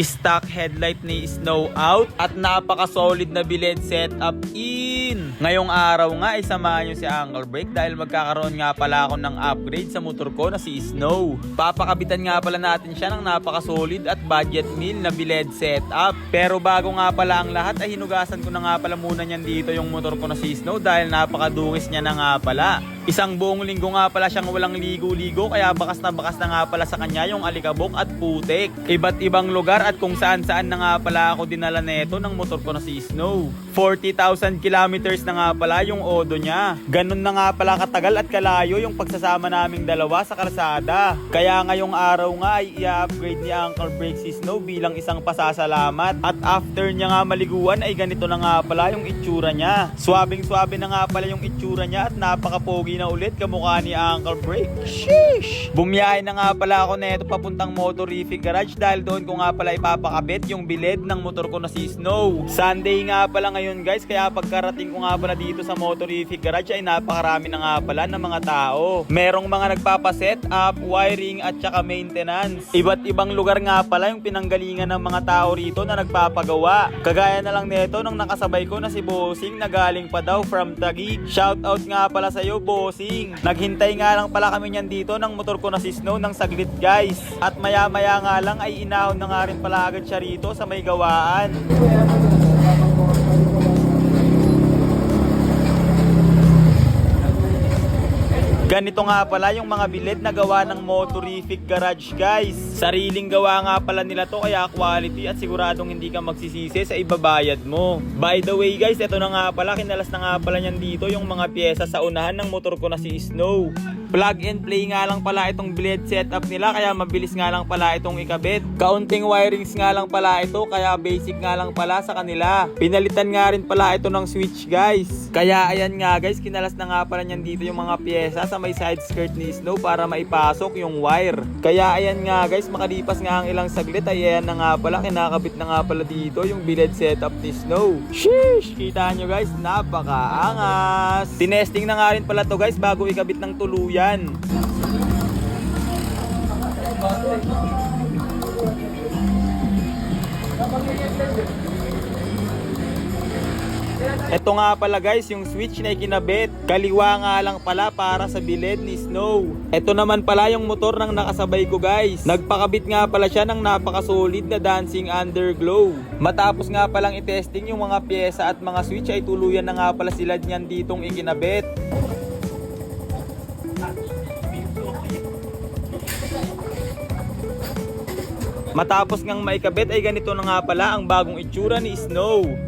stock headlight ni Snow out, at napaka-solid na biled setup in. Ngayong araw nga ay samahan nyo si Uncle Break dahil magkakaroon nga pala ako ng upgrade sa motor ko na si Snow. Papakabitan nga pala natin siya ng napaka-solid at budget meal na biled setup. Pero bago nga pala ang lahat ay hinugasan ko na nga pala muna niyan dito yung motor ko na si Snow dahil napakadungis niya na nga pala. Isang buong linggo nga pala siyang walang ligo-ligo kaya bakas na nga pala sa kanya yung alikabok at putik. Iba't ibang lugar at kung saan-saan na nga pala ako dinala neto ng motor ko na si Snow. 40,000 kilometers na nga pala yung odo niya. Ganun na nga pala katagal at kalayo yung pagsasama naming dalawa sa kalsada. Kaya ngayong araw nga ay i-upgrade ni Uncle Break si Snow bilang isang pasasalamat. At after niya nga maliguan ay ganito na nga pala yung itsura niya. Swabing-swabe na nga pala yung itsura niya at napakapogi na ulit kamukha ni Uncle Break. Sheesh! Bumiyahe na nga pala ako neto papuntang Motorific Garage dahil doon ko nga pala ipapakabit yung biled ng motor ko na si Snow. Sunday nga pala ngayon guys, kaya pagkarating ko nga pala dito sa Motorific Garage ay napakarami na nga pala ng mga tao. Merong mga nagpapaset up, wiring at saka maintenance. Iba't ibang lugar nga pala yung pinanggalingan ng mga tao rito na nagpapagawa. Kagaya na lang neto nung nakasabay ko na si Bossing na galing pa daw from Taguig. Shoutout nga pala sa'yo Bossing. Naghintay nga lang pala kami niyan dito ng motor ko na si Snow ng saglit guys. At maya-maya nga lang ay inahon na nga rin pala agad siya rito sa may gawaan. Ganito nga pala yung mga biled na gawa ng Motorific Garage guys. Sariling gawa nga pala nila to kaya quality at siguradong hindi ka magsisisi sa ibabayad mo. By the way guys, ito na nga pala, kinalas na nga pala niyan dito yung mga pyesa sa unahan ng motor ko na si Snow. Plug and play nga lang pala itong blade setup nila kaya mabilis nga lang pala itong ikabit. Kaunting wirings nga lang pala ito kaya basic nga lang pala sa kanila. Pinalitan nga rin pala ito ng switch guys. Kaya ayan nga guys, kinalas na nga pala niyan dito yung mga pyesa sa may side skirt ni Snow para maipasok yung wire. Kaya ayan nga guys, makalipas nga ang ilang saglit ay ayan na nga pala, kinakabit na nga pala dito yung blade setup ni Snow. Sheesh! Kita nyo guys, napakaangas! Tinesting na nga rin pala to guys bago ikabit ng tuluyan. Ito nga pala guys yung switch na ikinabit. Kaliwa nga lang pala para sa biled ni Snow. Ito naman pala yung motor ng nakasabay ko guys. Nagpakabit nga pala siya ng napaka-solid na dancing underglow. Matapos nga palang itesting yung mga pyesa at mga switch ay tuluyan na nga pala sila niyan ditong ikinabit. Matapos ngang maikabit ay ganito na nga pala ang bagong itsura ni Snow.